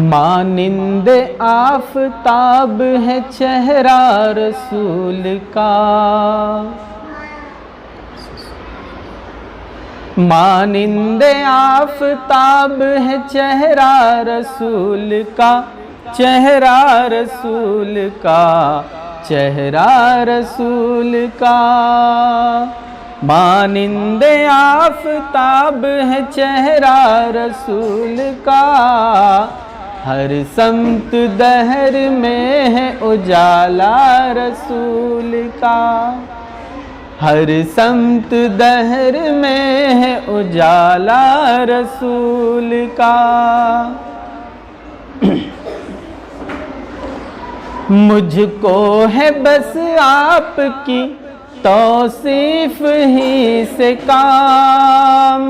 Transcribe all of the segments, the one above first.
मानिंद आफताब है चेहरा रसूल का, मानिंद आफताब है चेहरा रसूल का, चेहरा रसूल का, चेहरा रसूल का। मानिंद आफताब है चेहरा रसूल का, हर समत दहर में है उजाला रसूल का, हर समत दहर में है उजाला रसूल का। मुझको है बस आपकी तौसीफ ही से काम,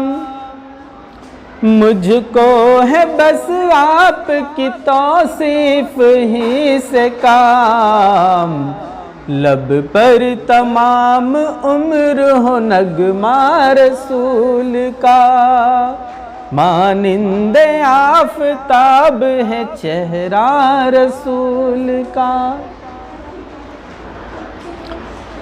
मुझको है बस आपकी तौसीफ ही से काम। लब पर तमाम उम्र हो नगमा रसूल का, मानिंद आफताब है चेहरा रसूल का।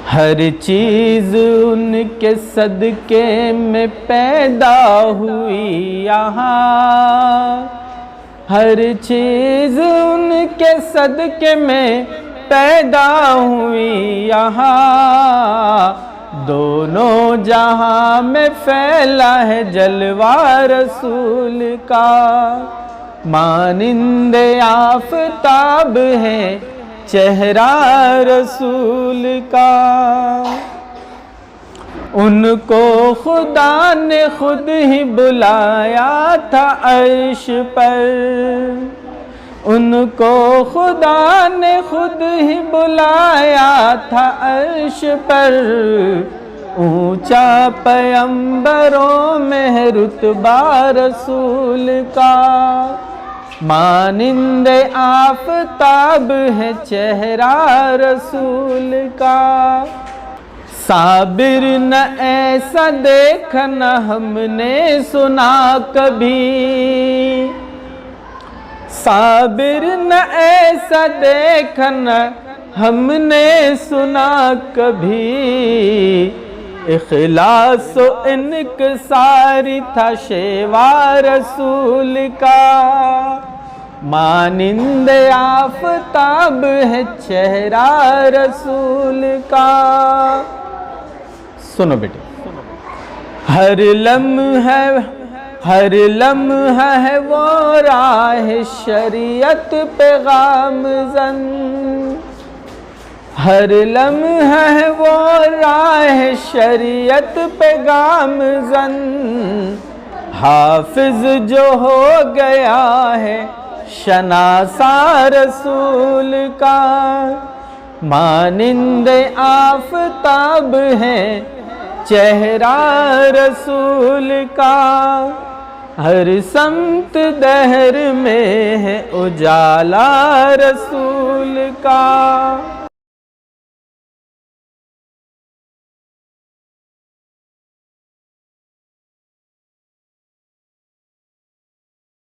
हर चीज़ उनके सदके में पैदा हुई यहाँ, हर चीज़ उनके सदके में पैदा हुई यहाँ। दोनों जहां में फैला है जलवा रसूल का, मानिंद आफताब है चेहरा रसूल का। उनको खुदा ने खुद ही बुलाया था अर्श पर, उनको खुदा ने खुद ही बुलाया था अर्श पर। ऊंचा पैगंबरों में है रुतबा रसूल का, मानिंद आफताब है चेहरा रसूल का। साबिर न ऐसा देखा न हमने सुना कभी, साबिर न ऐसा देखा न हमने सुना कभी। इखलास व इनकिसारी था शेवा रसूल का, मानिंद आफताब है चेहरा रसूल का। सुनो बेटे, हर लम्हा है वो राह शरीयत पे गामज़न, हर लम्हा है वो राह शरीयत पे गामज़न। हाफिज जो हो गया है शनासा रसूल का, मानिंद आफताब है चेहरा रसूल का। हर समत दहर में है उजाला रसूल का।